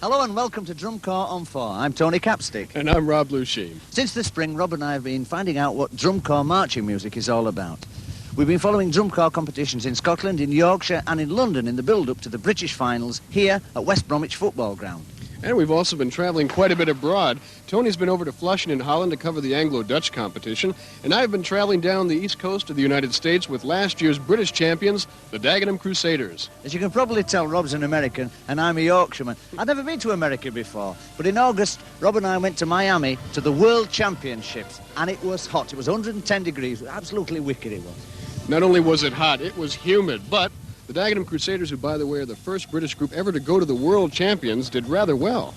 Hello and welcome to Drum Corps on 4. I'm Tony Capstick. And I'm Rob Lusheen. Since the spring, Rob and I have been finding out what Drum Corps marching music is all about. We've been following Drum Corps competitions in Scotland, in Yorkshire and in London in the build-up to the British finals here at West Bromwich Football Ground. And we've also been traveling quite a bit abroad. Tony's been over to Flushing in Holland to cover the Anglo-Dutch competition, and I've been traveling down the east coast of the United States with last year's British champions, the Dagenham Crusaders. As you can probably tell, Rob's an American and I'm a Yorkshireman. I'd never been to America before, but in August, Rob and I went to Miami to the World Championships, and it was hot. It was 110 degrees. Absolutely wicked it was. Not only was it hot, it was humid, but the Dagenham Crusaders, who, by the way, are the first British group ever to go to the World Champions, did rather well.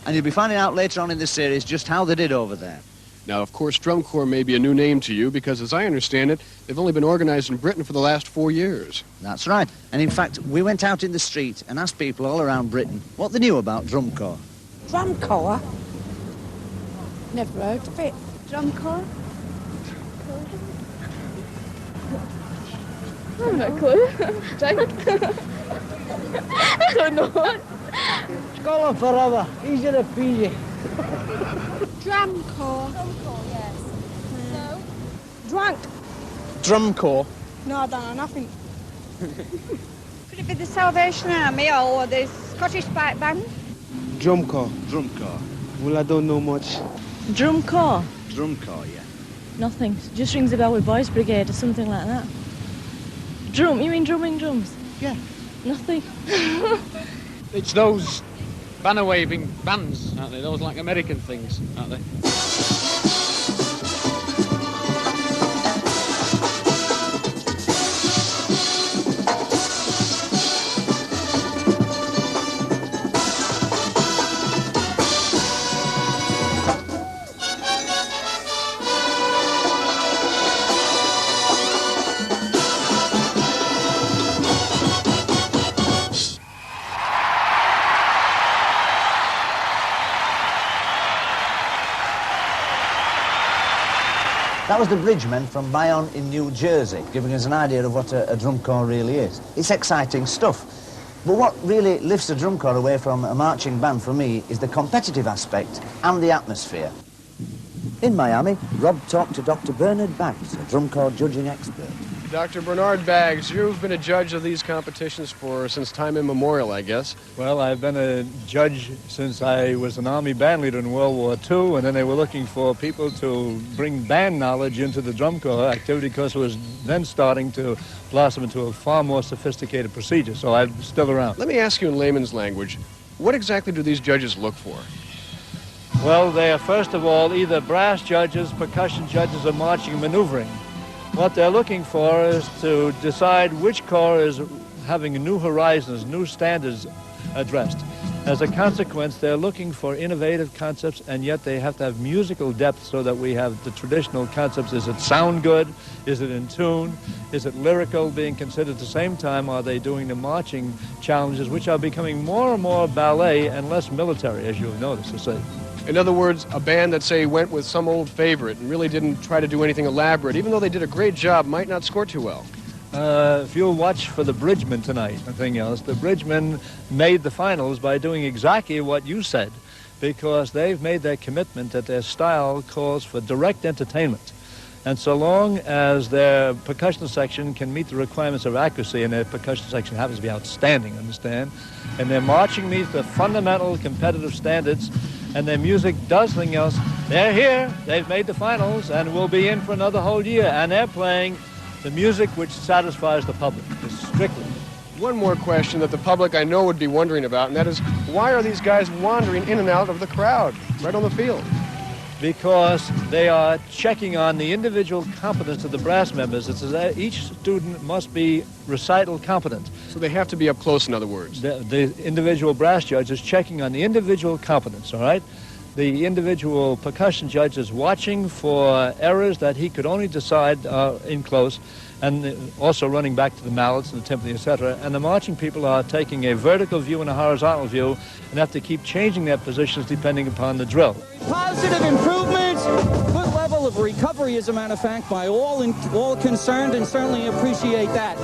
And you'll be finding out later on in this series just how they did over there. Now, of course, Drum Corps may be a new name to you because, as I understand it, they've only been organized in Britain for the last 4 years. That's right. And in fact, we went out in the street and asked people all around Britain what they knew about Drum Corps. Drum Corps? Never heard of it. Drum Corps? I have no clue. I don't know. Scotland forever. Easy to peasy. Drum Corps. Drum Corps, yes. No. Drunk. Drum Corps. No, I don't know nothing. Could it be the Salvation Army or the Scottish Pipe Band? Drum Corps. Drum Corps. Well, I don't know much. Drum Corps? Drum Corps, yeah. Nothing. Just rings a bell with Boys Brigade or something like that. Drum? You mean drumming drums? Yeah. Nothing. It's those banner-waving bands, aren't they? Those like American things, aren't they? That was the Bridgemen from Bayonne in New Jersey, giving us an idea of what a drum corps really is. It's exciting stuff. But what really lifts a drum corps away from a marching band for me is the competitive aspect and the atmosphere. In Miami, Rob talked to Dr. Bernard Baggs, a drum corps judging expert. Dr. Bernard Baggs, you've been a judge of these competitions since time immemorial, I guess. Well, I've been a judge since I was an Army band leader in World War II, and then they were looking for people to bring band knowledge into the drum corps activity because it was then starting to blossom into a far more sophisticated procedure, so I'm still around. Let me ask you in layman's language, what exactly do these judges look for? Well, they are, first of all, either brass judges, percussion judges, or marching and maneuvering. What they're looking for is to decide which corps is having new horizons, new standards addressed. As a consequence, they're looking for innovative concepts, and yet they have to have musical depth so that we have the traditional concepts. Is it sound good? Is it in tune? Is it lyrical being considered at the same time? Are they doing the marching challenges, which are becoming more and more ballet and less military, as you'll notice, to say. In other words, a band that, say, went with some old favorite and really didn't try to do anything elaborate, even though they did a great job, might not score too well. If you'll watch for the Bridgemen tonight, nothing else, the Bridgemen made the finals by doing exactly what you said, because they've made their commitment that their style calls for direct entertainment. And so long as their percussion section can meet the requirements of accuracy, and their percussion section happens to be outstanding, understand, and their marching meets the fundamental competitive standards, and their music does something else, they're here, they've made the finals, and will be in for another whole year, and they're playing the music which satisfies the public, strictly. One more question that the public I know would be wondering about, and that is, why are these guys wandering in and out of the crowd right on the field? Because they are checking on the individual competence of the brass members. It's that each student must be recital competent. So they have to be up close, in other words. The individual brass judge is checking on the individual competence, all right? The individual percussion judge is watching for errors that he could only decide in close, and also running back to the mallets and the timpani, etc. And the marching people are taking a vertical view and a horizontal view and have to keep changing their positions depending upon the drill. Positive improvements, good level of recovery, as a matter of fact, by all concerned, and certainly appreciate that.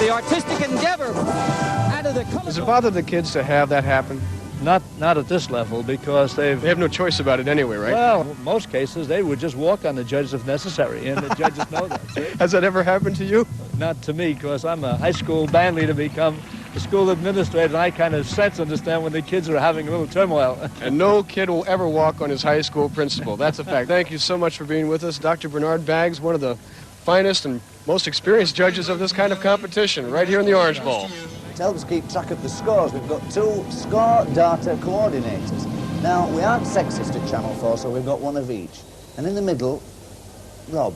The artistic endeavor out of the... Does it bother the kids to have that happen? Not at this level, because They have no choice about it anyway, right? well, in most cases, they would just walk on the judges if necessary, and the judges know that. See? Has that ever happened to you? Not to me, because I'm a high school band leader, become a school administrator, and I kind of understand when the kids are having a little turmoil. And no kid will ever walk on his high school principal. That's a fact. Thank you so much for being with us. Dr. Bernard Baggs, one of the finest and most experienced judges of this kind of competition, right here in the Orange Bowl. To help us keep track of the scores, we've got 2 score data coordinators. Now, we aren't sexist at Channel 4, so we've got one of each. And in the middle, Rob.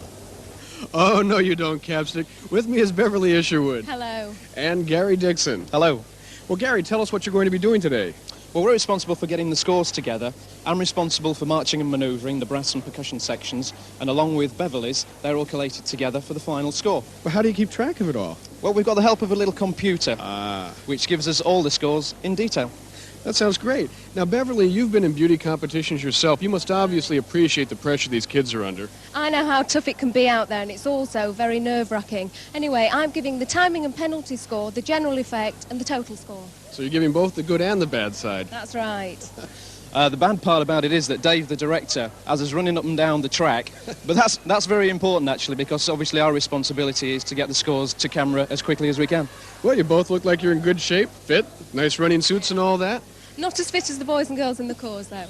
Oh, no, you don't, Capstick. With me is Beverly Isherwood. Hello. And Gary Dixon. Hello. Well, Gary, tell us what you're going to be doing today. Well, we're responsible for getting the scores together. I'm responsible for marching and manoeuvring the brass and percussion sections, and along with Beverly's, they're all collated together for the final score. Well, how do you keep track of it all? Well, we've got the help of a little computer, Ah, which gives us all the scores in detail. that sounds great. Now, Beverly, you've been in beauty competitions yourself. You must obviously appreciate the pressure these kids are under. I know how tough it can be out there, and it's also very nerve-wracking. Anyway, I'm giving the timing and penalty score, the general effect, and the total score. So you're giving both the good and the bad side. That's right. The bad part about it is that Dave, the director, has us running up and down the track. But that's very important, actually, because obviously our responsibility is to get the scores to camera as quickly as we can. Well, you both look like you're in good shape, fit, nice running suits and all that. Not as fit as the boys and girls in the cause, though.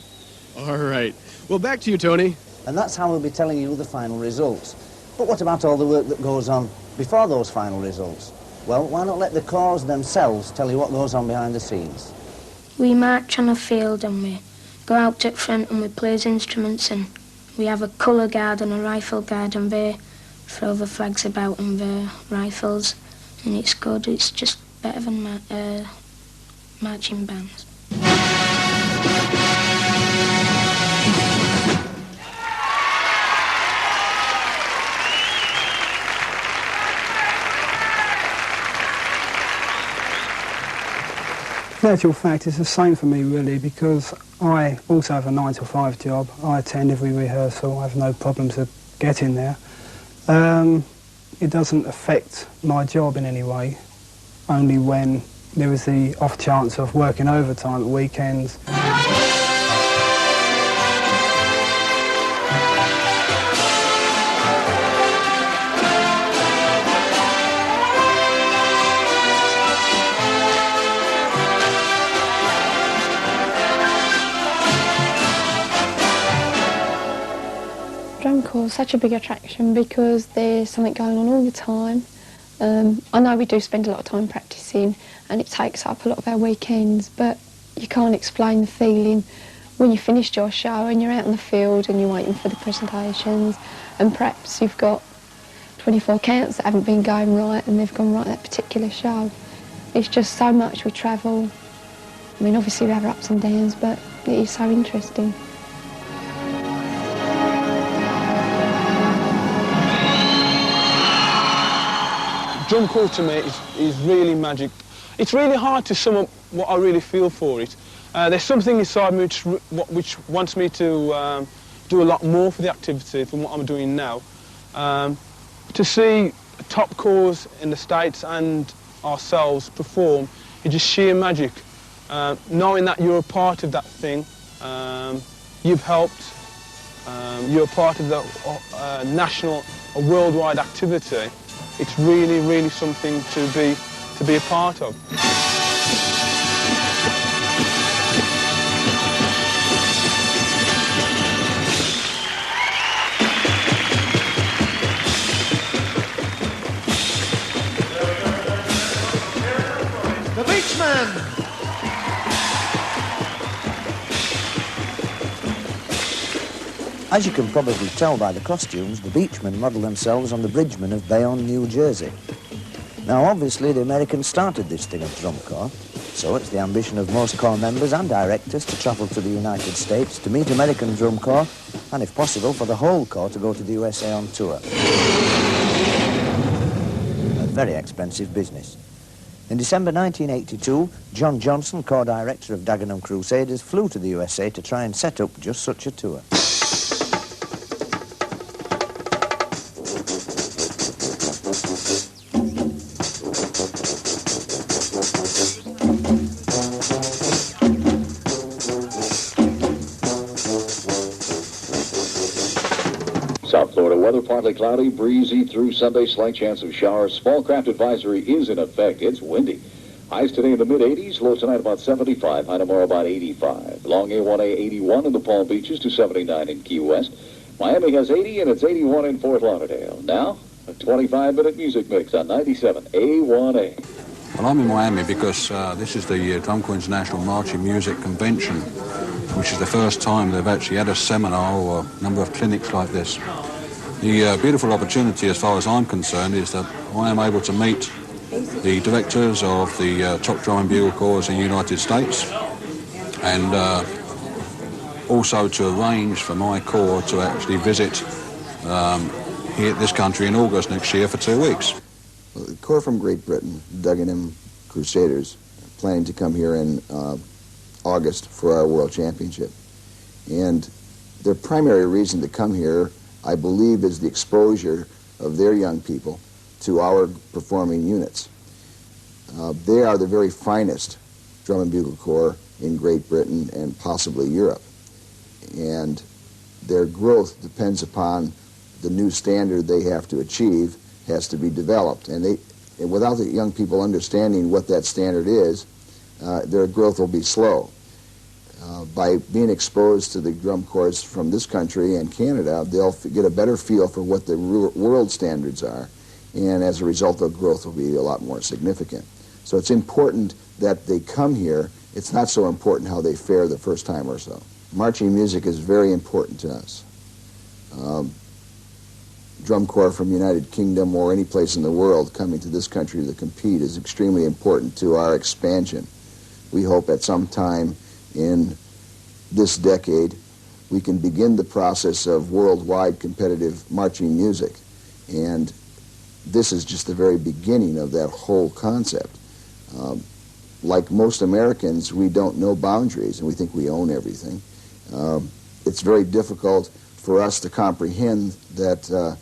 All right. Well, back to you, Tony. And that's how we'll be telling you the final results. But what about all the work that goes on before those final results? Well, why not let the corps themselves tell you what goes on behind the scenes? We march on a field and we go out at front and we play as instruments, and we have a colour guard and a rifle guard, and they throw the flags about and the rifles, and it's good. It's just better than marching bands. In actual fact, it's the same for me, really, because I also have a 9 to 5 job. I attend every rehearsal. I have no problems of getting there. It doesn't affect my job in any way, only when there is the off chance of working overtime at weekends. Drum corps is such a big attraction because there's something going on all the time. I know we do spend a lot of time practising and it takes up a lot of our weekends, but you can't explain the feeling when you finished your show and you're out in the field and you're waiting for the presentations, and perhaps you've got 24 counts that haven't been going right and they've gone right that particular show. It's just so much we travel. I mean, obviously we have our ups and downs, but it is so interesting. Drum corps to me is really magic. It's really hard to sum up what I really feel for it. There's something inside me which wants me to do a lot more for the activity than what I'm doing now. To see top corps in the States and ourselves perform is just sheer magic. Knowing that you're a part of that thing, you've helped, you're a part of the national or worldwide activity. It's really, really something to be a part of. The Beachman! As you can probably tell by the costumes, the Beachmen model themselves on the Bridgemen of Bayonne, New Jersey. Now, obviously, the Americans started this thing of drum corps, so it's the ambition of most corps members and directors to travel to the United States to meet American drum corps, and if possible, for the whole corps to go to the USA on tour. A very expensive business. In December 1982, John Johnson, corps director of Dagenham Crusaders, flew to the USA to try and set up just such a tour. partly cloudy, breezy through Sunday, slight chance of showers. Small craft advisory is in effect. It's windy. Highs today in the mid-80s, low tonight about 75, high tomorrow about 85. Long A1A 81 in the Palm Beaches to 79 in Key West. Miami has 80 and it's 81 in Fort Lauderdale. Now, a 25-minute music mix on 97 A1A. Well, I'm in Miami because this is the Drum Corps International Marching Music Convention, which is the first time they've actually had a seminar or a number of clinics like this. The beautiful opportunity, as far as I'm concerned, is that I am able to meet the directors of the top drum and bugle corps in the United States, and also to arrange for my corps to actually visit here at this country in August next year for 2 weeks. Well, the corps from Great Britain, Dagenham Crusaders, planning to come here in August for our World Championship. And their primary reason to come here, I believe, is the exposure of their young people to our performing units. They are the very finest drum and bugle corps in Great Britain and possibly Europe. And their growth depends upon the new standard they have to achieve has to be developed. And without the young people understanding what that standard is, their growth will be slow. By being exposed to the drum corps from this country and Canada, they'll get a better feel for what the world standards are, and as a result, their growth will be a lot more significant. So it's important that they come here. It's not so important how they fare the first time or so. Marching music is very important to us. Drum corps from the United Kingdom or any place in the world coming to this country to compete is extremely important to our expansion. We hope at some time in this decade we can begin the process of worldwide competitive marching music, and this is just the very beginning of that whole concept. Like most Americans, we don't know boundaries and we think we own everything. It's very difficult for us to comprehend that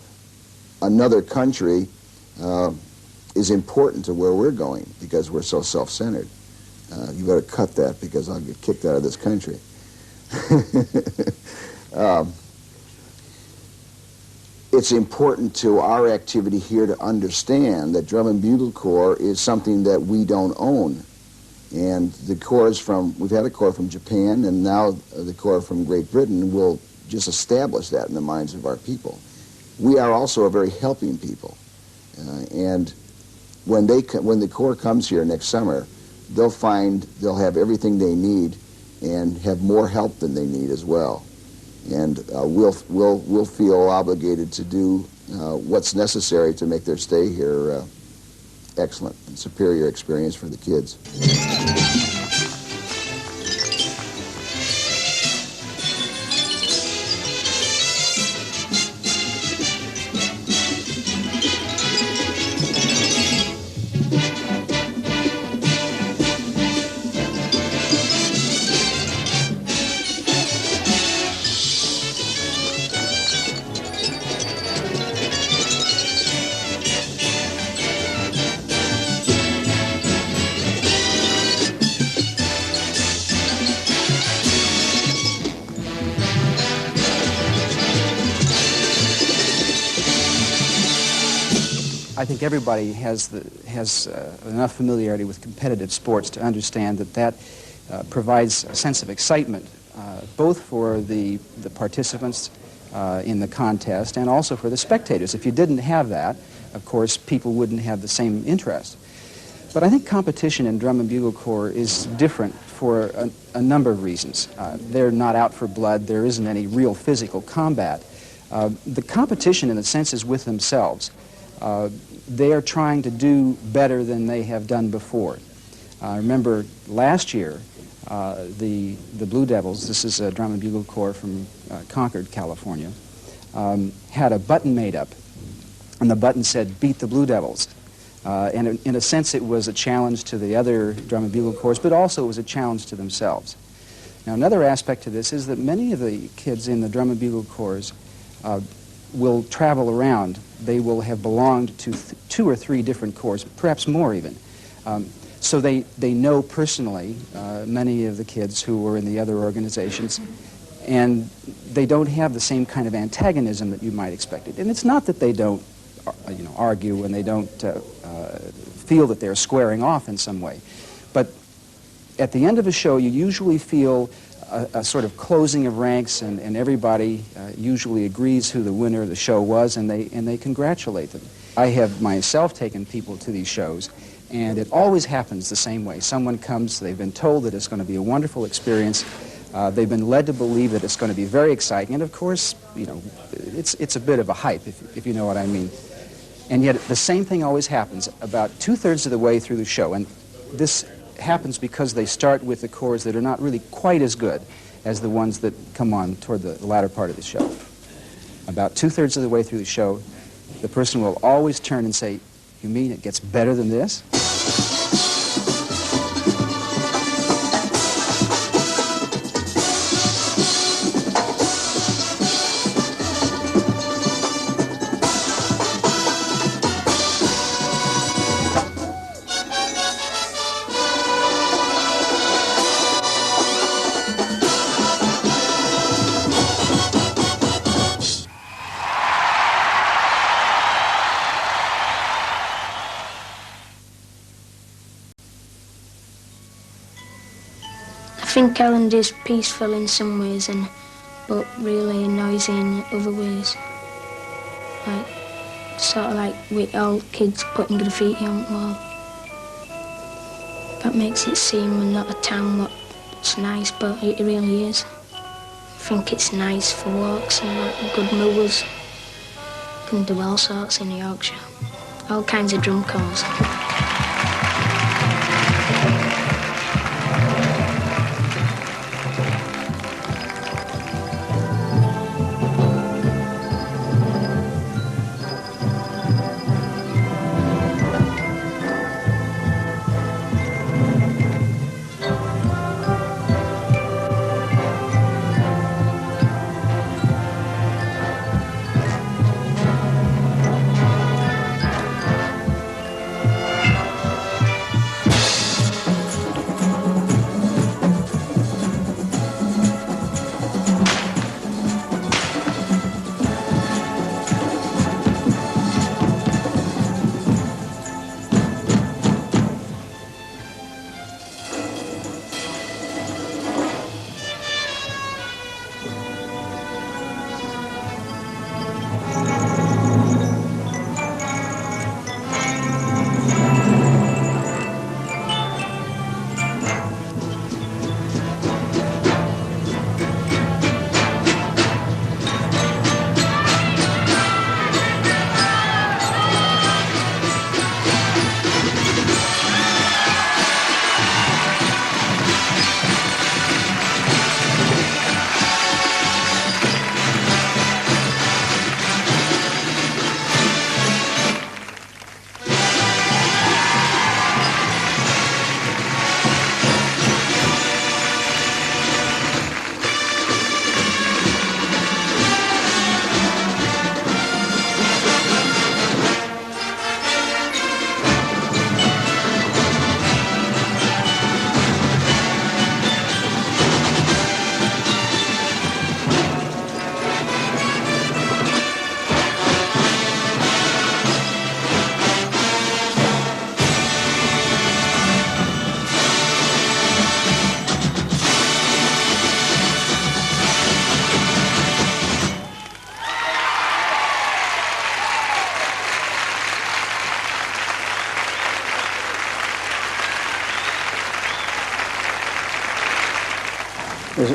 another country is important to where we're going because we're so self-centered. You better cut that because I'll get kicked out of this country. It's important to our activity here to understand that drum and bugle corps is something that we don't own. And the corps we've had a corps from Japan, and now the corps from Great Britain will just establish that in the minds of our people. We are also a very helping people. And when the corps comes here next summer, they'll find they'll have everything they need and have more help than they need as well. And we'll feel obligated to do what's necessary to make their stay here excellent and superior experience for the kids. I think everybody has enough familiarity with competitive sports to understand that provides a sense of excitement, both for the participants in the contest and also for the spectators. If you didn't have that, of course, people wouldn't have the same interest. But I think competition in drum and bugle corps is different for a number of reasons. They're not out for blood. There isn't any real physical combat. The competition, in a sense, is with themselves. They are trying to do better than they have done before. I remember last year, the Blue Devils, this is a drum and bugle corps from Concord, California, had a button made up, and the button said, "Beat the Blue Devils." And in a sense, it was a challenge to the other drum and bugle corps, but also it was a challenge to themselves. Now, another aspect to this is that many of the kids in the drum and bugle corps will travel around. They will have belonged to 2 or 3 different corps, perhaps more even. So they know personally many of the kids who were in the other organizations. and they don't have the same kind of antagonism that you might expect. And it's not that they don't, argue and they don't feel that they're squaring off in some way, but at the end of a show, you usually feel a sort of closing of ranks, and everybody usually agrees who the winner of the show was, and they congratulate them. I have myself taken people to these shows, and it always happens the same way. Someone comes, they've been told that it's going to be a wonderful experience. They've been led to believe that it's going to be very exciting, and of course, it's a bit of a hype, if you know what I mean. And yet, the same thing always happens about 2/3 of the way through the show, and this happens because they start with the chords that are not really quite as good as the ones that come on toward the latter part of the show. About 2/3 of the way through the show, the person will always turn and say, "You mean it gets better than this?" I think Elland is peaceful in some ways, but really noisy in other ways. Like, sort of like with all kids putting graffiti on the wall. That makes it seem not a town what's nice, but it really is. I think it's nice for walks and like good movers. Can do all sorts in Yorkshire. All kinds of drum corps.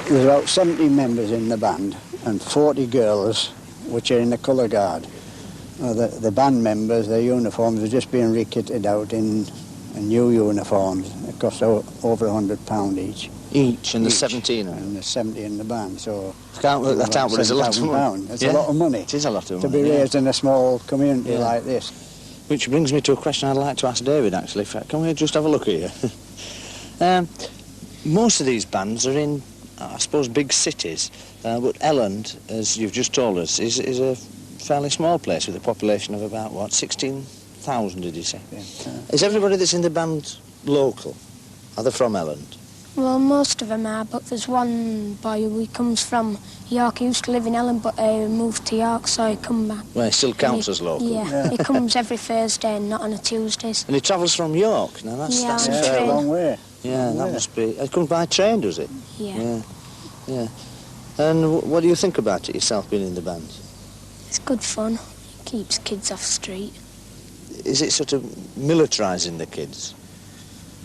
There's about 70 members in the band and 40 girls which are in the colour guard. The band members, their uniforms are just being rekitted out in new uniforms. It costs over £100 each. Each, and there's 17 of them? And there's 70 in the band, so... Can't work that out, but it's a lot of money. It's a lot of money. It is a lot of money. To be raised in a small community like this. Which brings me to a question I'd like to ask David, actually. Can we just have a look at you? Most of these bands are in, I suppose, big cities, but Elland, as you've just told us, is a fairly small place with a population of about, what, 16,000, did you say? Yeah. Is everybody that's in the band local? Are they from Elland? Well, most of them are, but there's one boy who comes from York. He used to live in Ellen, but moved to York, so he come back. Well, he still counts as local. Yeah, he comes every Thursday and not on a Tuesdays. And he travels from York. Now that's Yeah, a fair a long way. Yeah, that must be. It comes by train, does it? Yeah. Yeah. And what do you think about it yourself, being in the band? It's good fun. Keeps kids off the street. Is it sort of militarising the kids?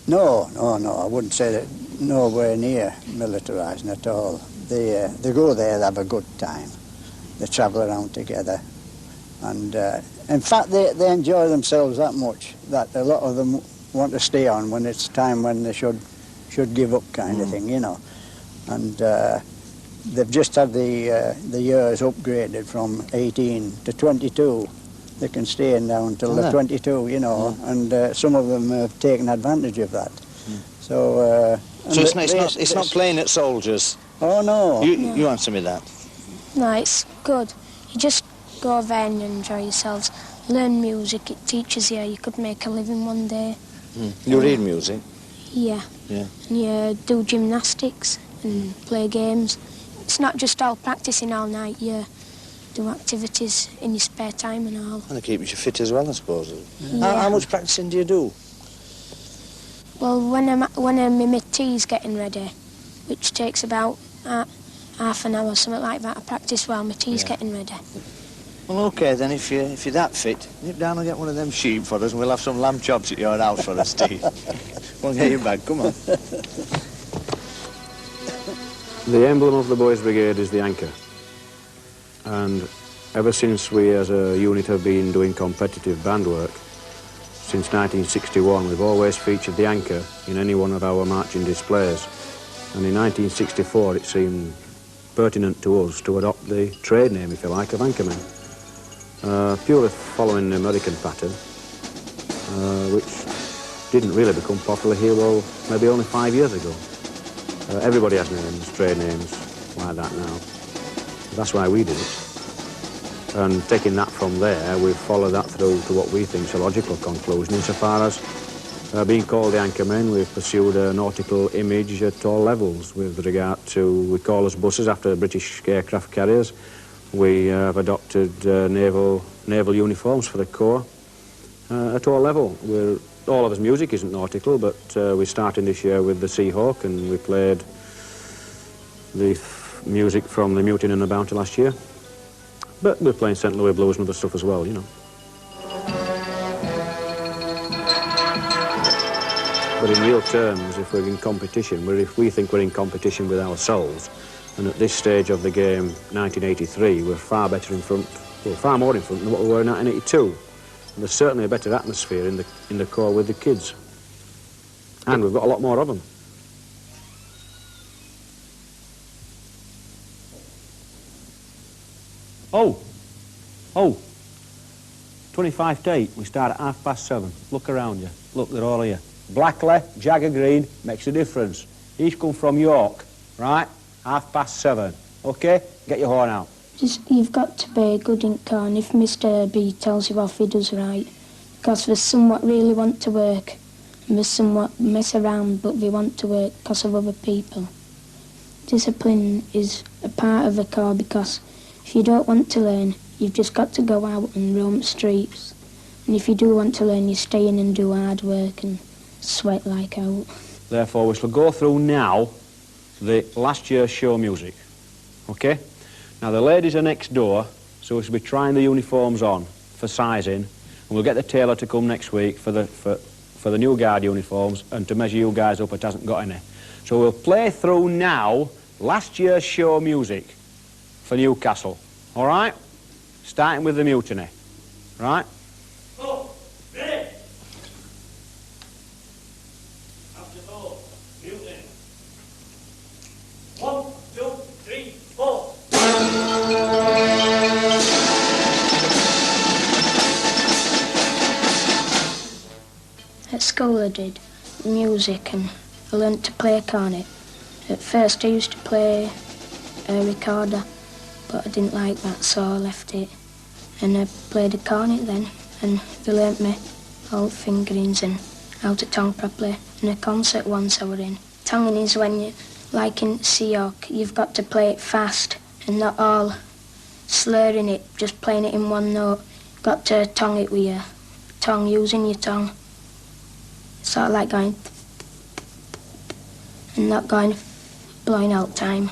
No, I wouldn't say that. Nowhere near militarising at all. They go there, they have a good time. They travel around together. And in fact, they enjoy themselves that much that a lot of them want to stay on when it's time when they should give up kind of thing, you know. And they've just had the years upgraded from 18 to 22. They can stay in now until they're 22, you know, and some of them have taken advantage of that. So it's not playing at soldiers? Oh, no. You answer me that. No, it's good. You just go there and enjoy yourselves. Learn music, it teaches you. You could make a living one day. You read music? Yeah. Yeah. And you do gymnastics and play games. It's not just all practising all night. You do activities in your spare time and all. And it keeps you fit as well, I suppose. Yeah. How much practising do you do? Well, when my tea's getting ready, which takes about half an hour, something like that, I practice while my tea's getting ready. Well, OK, then, if you're that fit, nip down and get one of them sheep for us and we'll have some lamb chops at your house for us, Steve. We'll get you back, come on. The emblem of the Boys Brigade is the anchor. And ever since we as a unit have been doing competitive band work, since 1961, we've always featured the anchor in any one of our marching displays. And in 1964, it seemed pertinent to us to adopt the trade name, if you like, of anchormen. Purely following the American pattern, which didn't really become popular here, well, maybe only 5 years ago. Everybody has names, trade names, like that now. That's why we did it. And taking that from there, we've followed that through to what we think is a logical conclusion. Insofar as being called the anchormen, we've pursued a nautical image at all levels with regard to, we call us buses after British aircraft carriers. We have adopted naval uniforms for the Corps at all level. All of us music isn't nautical, but we're starting this year with the Seahawk, and we played the music from the Mutiny and the Bounty last year. But we're playing St. Louis Blues and other stuff as well, you know. But in real terms, if we're in competition, if we think we're in competition with ourselves, and at this stage of the game, 1983, we're far better in front, well, far more in front than what we were in 1982. And there's certainly a better atmosphere in the Corps with the kids. And we've got a lot more of them. Oh, 25 to 8, we start at 7:30. Look around you. Look, they're all here. Blackley, Jagger Green, makes a difference. He's come from York, right? 7:30. OK? Get your horn out. You've got to be good in corn if Mr. B tells you off, he does right. Because there's some what really want to work, and there's some what mess around but they want to work because of other people. Discipline is a part of the Corps because if you don't want to learn, you've just got to go out and roam the streets. And if you do want to learn, you stay in and do hard work and sweat like out. Therefore, we shall go through now the last year's show music. OK? Now, the ladies are next door, so we shall be trying the uniforms on for sizing, and we'll get the tailor to come next week for the new guard uniforms and to measure you guys up that hasn't got any. So we'll play through now last year's show music for Newcastle. All right? Starting with the Mutiny. Right? Oh, ready? After 4, Mutiny. 1, 2, 3, 4. At school I did music and I learnt to play a cornet. At first I used to play a recorder, but I didn't like that, so I left it. And I played a cornet then, and they learnt me all fingerings and how to tongue properly. In a concert once I were in, tonguing is when you, like in Seahawk, you've got to play it fast and not all slurring it, just playing it in one note. You've got to tongue it with your tongue, using your tongue. Sort of like going and not going blowing out time.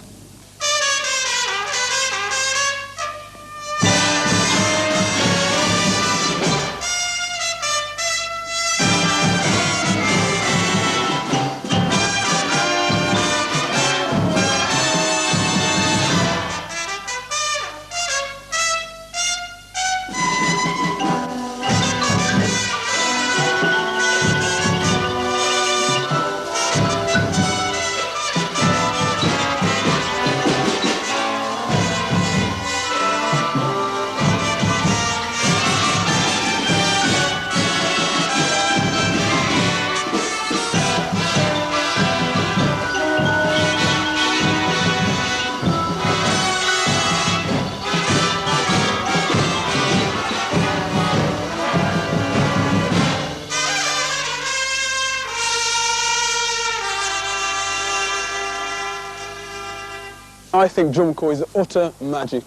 I think drum corps is utter magic.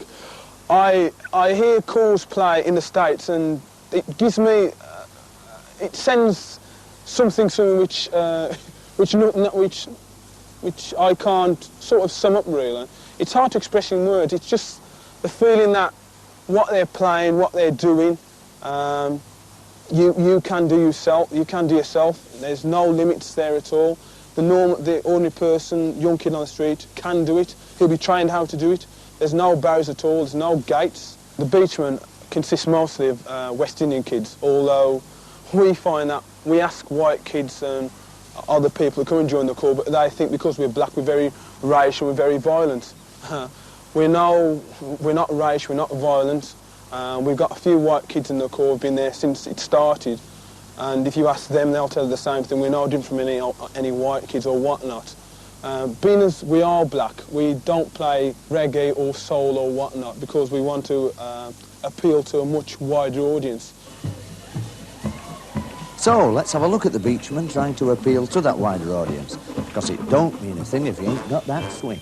I hear corps play in the States and it gives me, it sends something to me which I can't sort of sum up really. It's hard to express in words. It's just the feeling that what they're playing, what they're doing, you can do yourself. You can do yourself. There's no limits there at all. The ordinary person, young kid on the street, can do it. He'll be trained how to do it. There's no barriers at all. There's no gates. The beachmen consist mostly of West Indian kids, although we find that we ask white kids and other people who come and join the corps, but they think because we're black, we're very racial, we're very violent. We're not racial, we're not violent. We've got a few white kids in the corps who've been there since it started, and if you ask them, they'll tell you the same thing. We're no different from any white kids or whatnot. Being as we are black, we don't play reggae or soul or whatnot because we want to appeal to a much wider audience. So, let's have a look at the beachmen trying to appeal to that wider audience, because it don't mean a thing if you ain't got that swing.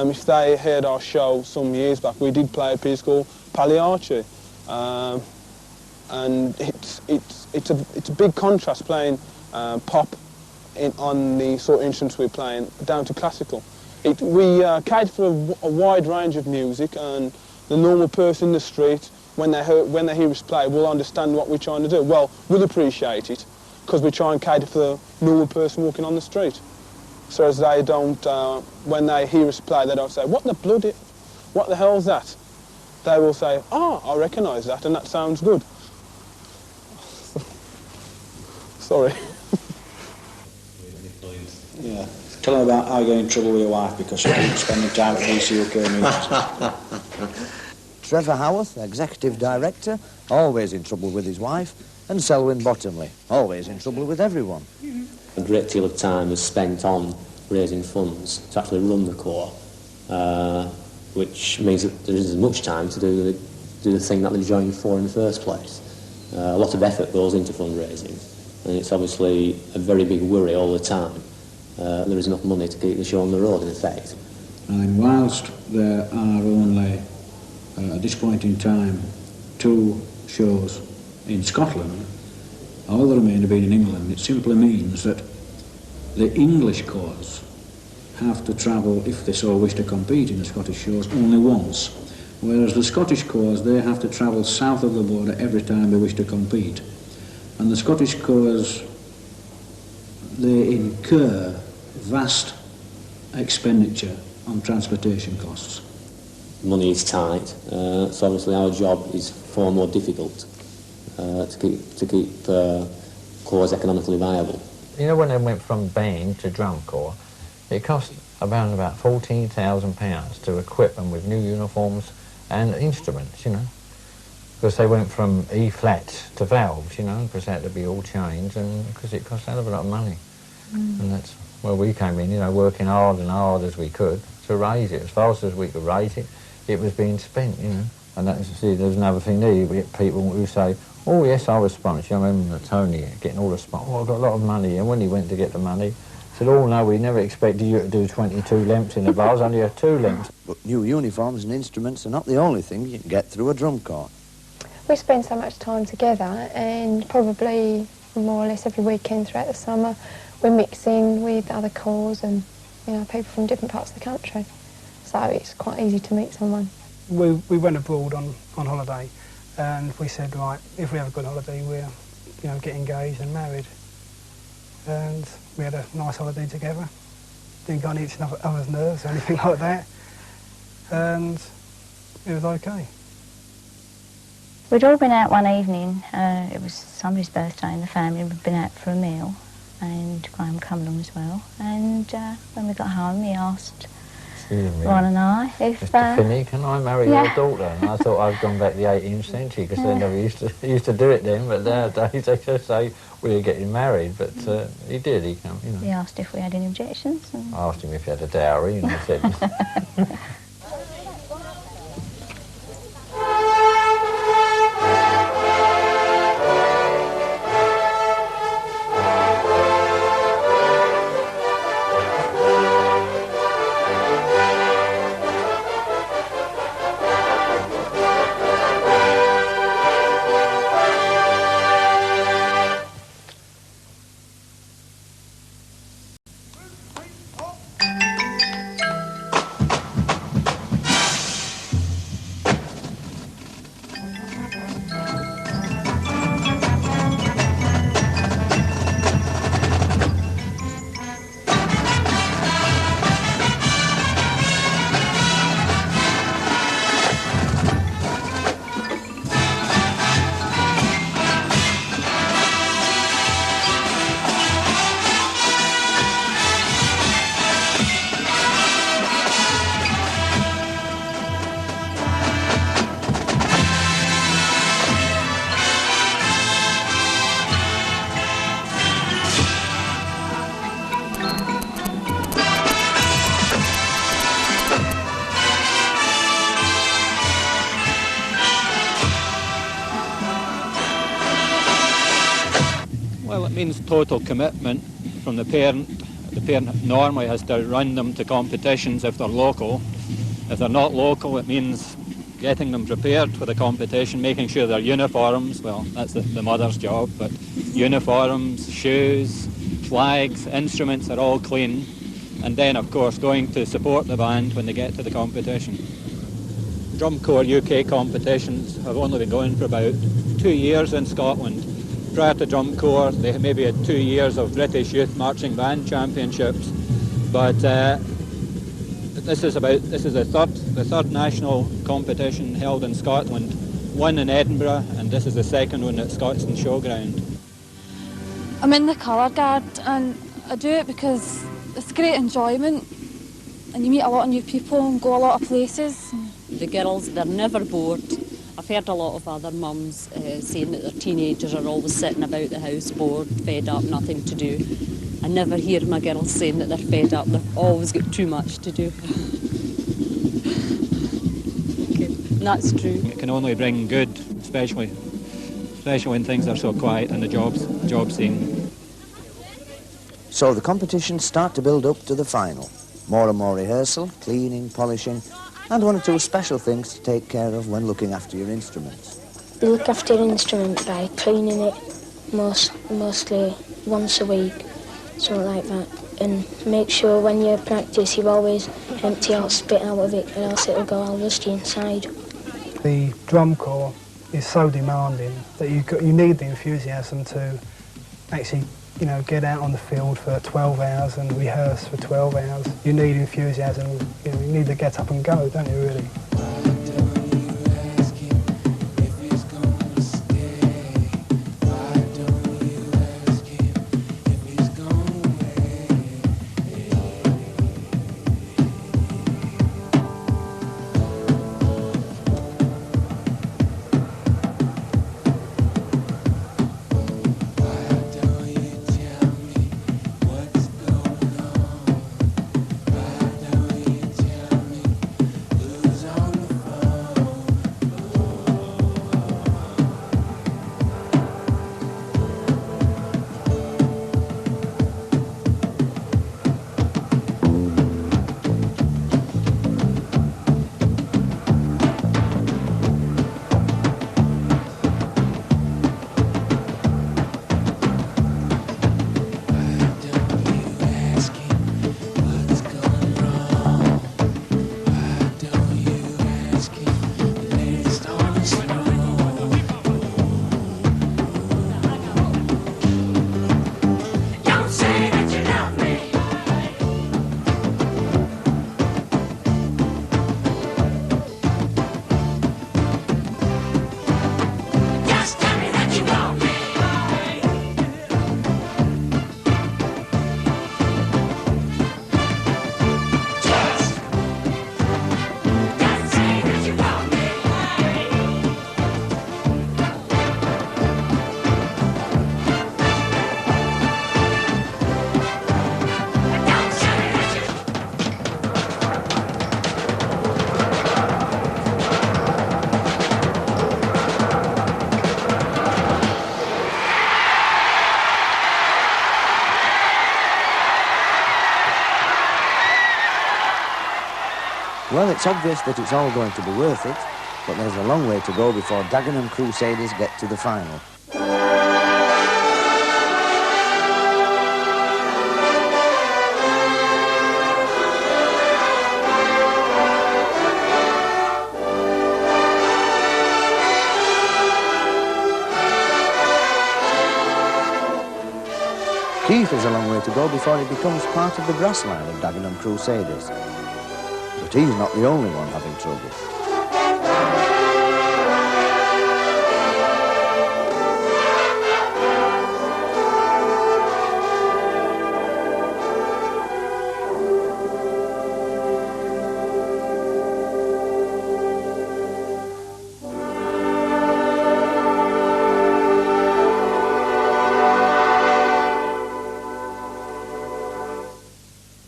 If they heard our show some years back, we did play a piece called Pagliacci, and it's a big contrast playing pop on the sort of instruments we're playing down to classical. We cater for a wide range of music, and the normal person in the street, when they hear us play, will understand what we're trying to do. Well, we'll appreciate it because we try and cater for the normal person walking on the street. So as they don't, when they hear us play, they don't say, what the hell's that? They will say, oh, I recognise that, and that sounds good. Sorry. Yeah. Tell them about how you got in trouble with your wife because you keep spending time at these UK meetings. Trevor Howarth, Executive Director, always in trouble with his wife, and Selwyn Bottomley, always in trouble with everyone. A great deal of time is spent on raising funds to actually run the corps. which means that there isn't as much time to do the thing that they joined for in the first place. A lot of effort goes into fundraising, and it's obviously a very big worry all the time. There is enough money to keep the show on the road, in effect. And whilst there are only, at this point in time, 2 shows in Scotland, all the remainder being in England, it simply means that the English corps have to travel, if they so wish to compete in the Scottish shows, only once. Whereas the Scottish corps, they have to travel south of the border every time they wish to compete. And the Scottish corps, they incur vast expenditure on transportation costs. Money is tight, so obviously our job is far more difficult to keep corps economically viable. You know, when they went from band to drum corps, it cost about £14,000 to equip them with new uniforms and instruments, you know, because they went from E-flat to valves, you know, because they had to be all changed, and because it cost a hell of a lot of money. And that's where we came in, you know, working hard and hard as we could to raise it. As fast as we could raise it, it was being spent, you know. And that's, see, there's another thing there. You get people who say, oh yes, I was sponsored. I remember Tony getting all the sponsors. Oh, I got a lot of money. And when he went to get the money, he said, oh no, we never expected you to do 22 lamps in the bar. I was only have 2 lamps. But new uniforms and instruments are not the only thing you can get through a drum corps. We spend so much time together, and probably more or less every weekend throughout the summer we're mixing with other corps and, you know, people from different parts of the country. So it's quite easy to meet someone. We went abroad on holiday, and we said, right, if we have a good holiday, we'll, you know, get engaged and married. And we had a nice holiday together. Didn't go on each other's nerves or anything like that. And it was okay. We'd all been out one evening. It was somebody's birthday in the family. We'd been out for a meal, and Graham come along as well. And when we got home, he asked Ron and I if... Mr. Finney, can I marry your daughter? And I thought I'd gone back to the 18th century, because they never used to do it then, but nowadays they just say we're getting married. But he did, he came, you know. He asked if we had any objections. And I asked him if he had a dowry, and he said... Well, it means total commitment from the parent. The parent normally has to run them to competitions if they're local. If they're not local, it means getting them prepared for the competition, making sure their uniforms, well, that's the mother's job, but uniforms, shoes, flags, instruments are all clean. And then, of course, going to support the band when they get to the competition. Drum Corps UK competitions have only been going for about 2 years in Scotland. Prior to Drum Corps, they maybe had 2 years of British Youth Marching Band Championships, but this is the third national competition held in Scotland. One in Edinburgh, and this is the second one at Scotstoun Showground. I'm in the colour guard, and I do it because it's great enjoyment, and you meet a lot of new people and go a lot of places. The girls, they're never bored. I've heard a lot of other mums saying that their teenagers are always sitting about the house bored, fed up, nothing to do. I never hear my girls saying that they're fed up. They've always got too much to do. That's true. It can only bring good, especially when things are so quiet in the job scene. So the competitions start to build up to the final. More and more rehearsal, cleaning, polishing, and one or two special things to take care of when looking after your instruments. You look after your instrument by cleaning it mostly once a week, something like that. And make sure when you practice you always empty out spit out of it, or else it'll go all rusty inside. The drum corps is so demanding that you need the enthusiasm to actually, you know, get out on the field for 12 hours and rehearse for 12 hours. You need enthusiasm, you know, you need to get up and go, don't you, really? Well, it's obvious that it's all going to be worth it, but there's a long way to go before Dagenham Crusaders get to the final. Keith has a long way to go before he becomes part of the brass line of Dagenham Crusaders. But he's not the only one having trouble.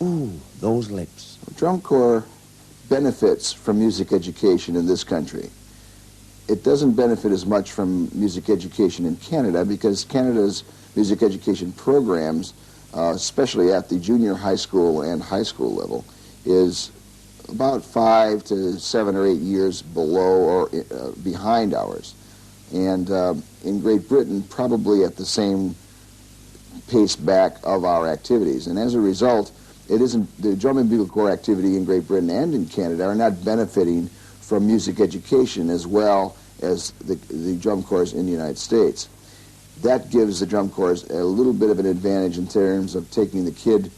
Ooh, those lips. Drum corps benefits from music education in this country. It doesn't benefit as much from music education in Canada because Canada's music education programs, especially at the junior high school and high school level, is about 5 to 7 or 8 years below or behind ours. And in Great Britain, probably at the same pace back of our activities. And as a result, the drum and bugle corps activity in Great Britain and in Canada are not benefiting from music education as well as the drum corps in the United States. That gives the drum corps a little bit of an advantage in terms of taking the kid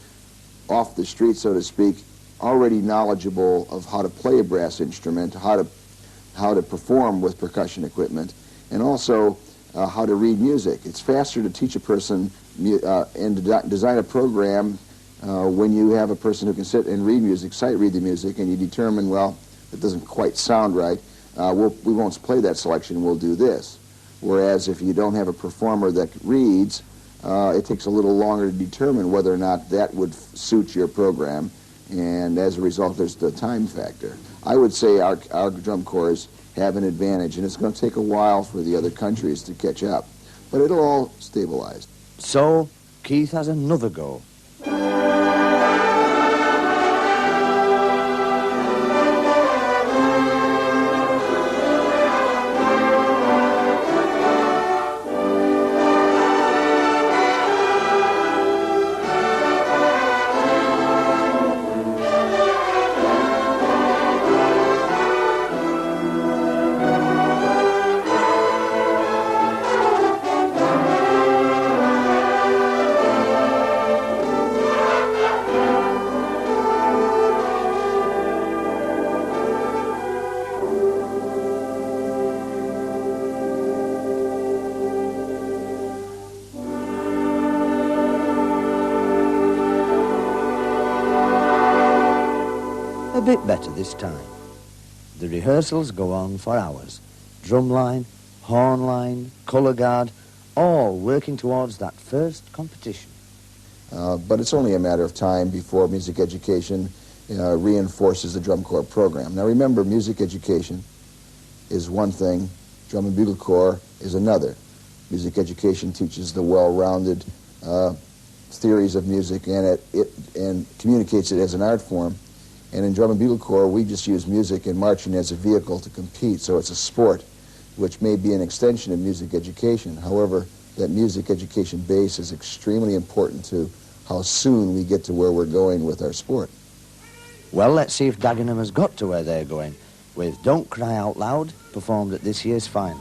off the street, so to speak, already knowledgeable of how to play a brass instrument, how to perform with percussion equipment, and also how to read music. It's faster to teach a person and design a program when you have a person who can sit and read music, sight read the music, and you determine, well, it doesn't quite sound right, we won't play that selection, we'll do this. Whereas if you don't have a performer that reads, it takes a little longer to determine whether or not that would suit your program, and as a result, there's the time factor. I would say our drum corps have an advantage, and it's going to take a while for the other countries to catch up, but it'll all stabilize. So, Keith has another go. A bit better this time. The rehearsals go on for hours. Drumline, horn line, colour guard, all working towards that first competition. But it's only a matter of time before music education reinforces the drum corps program. Now remember, music education is one thing, drum and bugle corps is another. Music education teaches the well-rounded theories of music, and it communicates it as an art form. And in drum and bugle corps, we just use music and marching as a vehicle to compete, so it's a sport, which may be an extension of music education. However, that music education base is extremely important to how soon we get to where we're going with our sport. Well, let's see if Dagenham has got to where they're going, with Don't Cry Out Loud, performed at this year's final.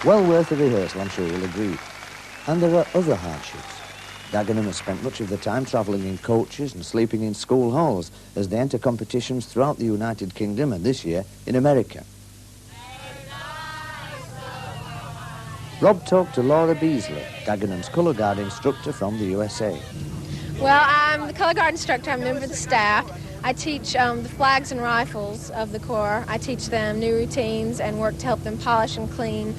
Well worth a rehearsal, I'm sure you'll agree. And there are other hardships. Dagenham has spent much of the time travelling in coaches and sleeping in school halls as they enter competitions throughout the United Kingdom and this year in America. Rob talked to Laura Beasley, Dagenham's colour guard instructor from the USA. Well, I'm the colour guard instructor. I'm a member of the staff. I teach the flags and rifles of the Corps. I teach them new routines and work to help them polish and clean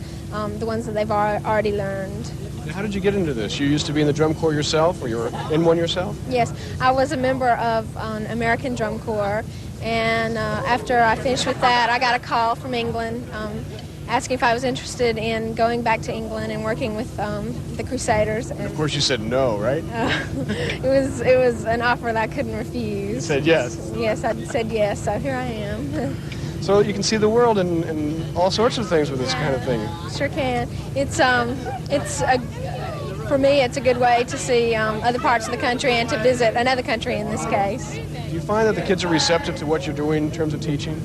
the ones that they've already learned. How did you get into this? You used to be in the drum corps yourself, or you were in one yourself? Yes, I was a member of an American drum corps, and after I finished with that, I got a call from England, asking if I was interested in going back to England and working with the Crusaders. And Of course you said no, right? it was an offer that I couldn't refuse. You said yes. Yes, I said yes, so here I am. So you can see the world and all sorts of things with this kind of thing. Sure can. For me, it's a good way to see other parts of the country and to visit another country in this case. Do you find that the kids are receptive to what you're doing in terms of teaching?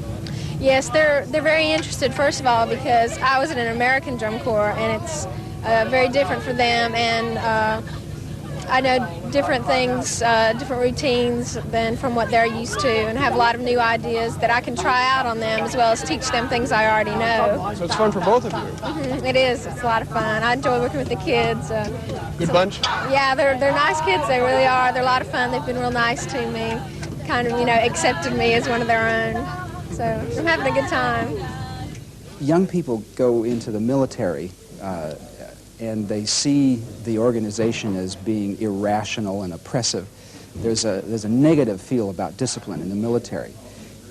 Yes, they're very interested, first of all, because I was in an American drum corps, and it's very different for them, and I know different things, different routines than from what they're used to, and have a lot of new ideas that I can try out on them, as well as teach them things I already know. So it's fun for both of you. Mm-hmm, it is. It's a lot of fun. I enjoy working with the kids. Good bunch? Yeah, they're nice kids. They really are. They're a lot of fun. They've been real nice to me, kind of, accepted me as one of their own. So I'm having a good time. Young people go into the military and they see the organization as being irrational and oppressive. There's a negative feel about discipline in the military.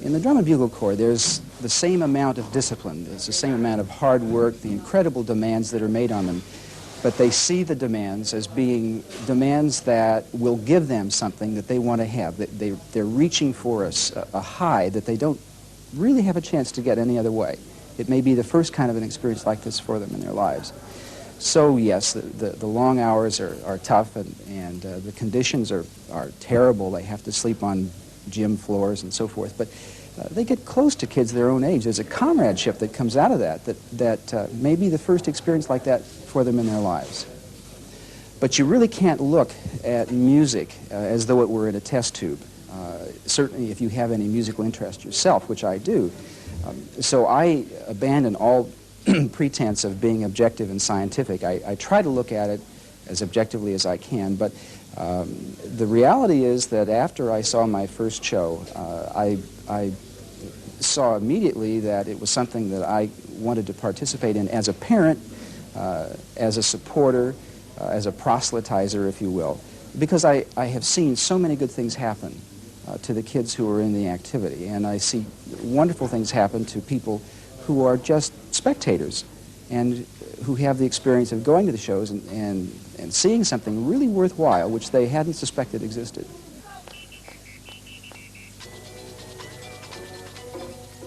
In the Drum and Bugle Corps, there's the same amount of discipline, there's the same amount of hard work, the incredible demands that are made on them, but they see the demands as being demands that will give them something that they want to have. They're reaching for a high that they don't really have a chance to get any other way. It may be the first kind of an experience like this for them in their lives. So yes, the long hours are tough, and the conditions are terrible. They have to sleep on gym floors and so forth, but they get close to kids their own age. There's a comradeship that comes out of that may be the first experience like that for them in their lives. But you really can't look at music as though it were in a test tube. Certainly if you have any musical interest yourself, which I do. So I abandon all pretense of being objective and scientific. I try to look at it as objectively as I can, but the reality is that after I saw my first show, I saw immediately that it was something that I wanted to participate in as a parent, as a supporter, as a proselytizer, if you will, because I have seen so many good things happen to the kids who are in the activity, and I see wonderful things happen to people who are just spectators and who have the experience of going to the shows and seeing something really worthwhile which they hadn't suspected existed.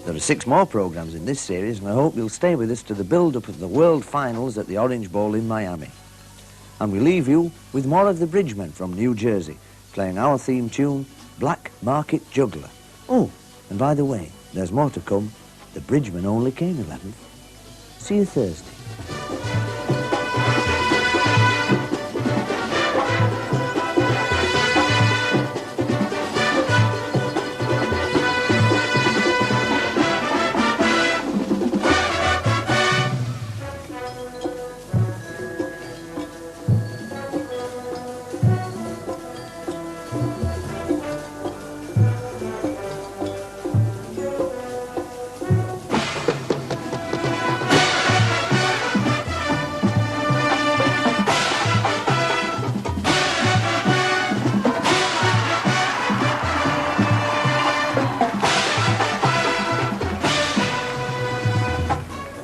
There are 6 more programs in this series, and I hope you'll stay with us to the build-up of the World Finals at the Orange Bowl in Miami. And we leave you with more of the Bridgemen from New Jersey, playing our theme tune, Black Market Juggler. Oh, and by the way, there's more to come. The Bridgemen only came 11th. See you Thursday.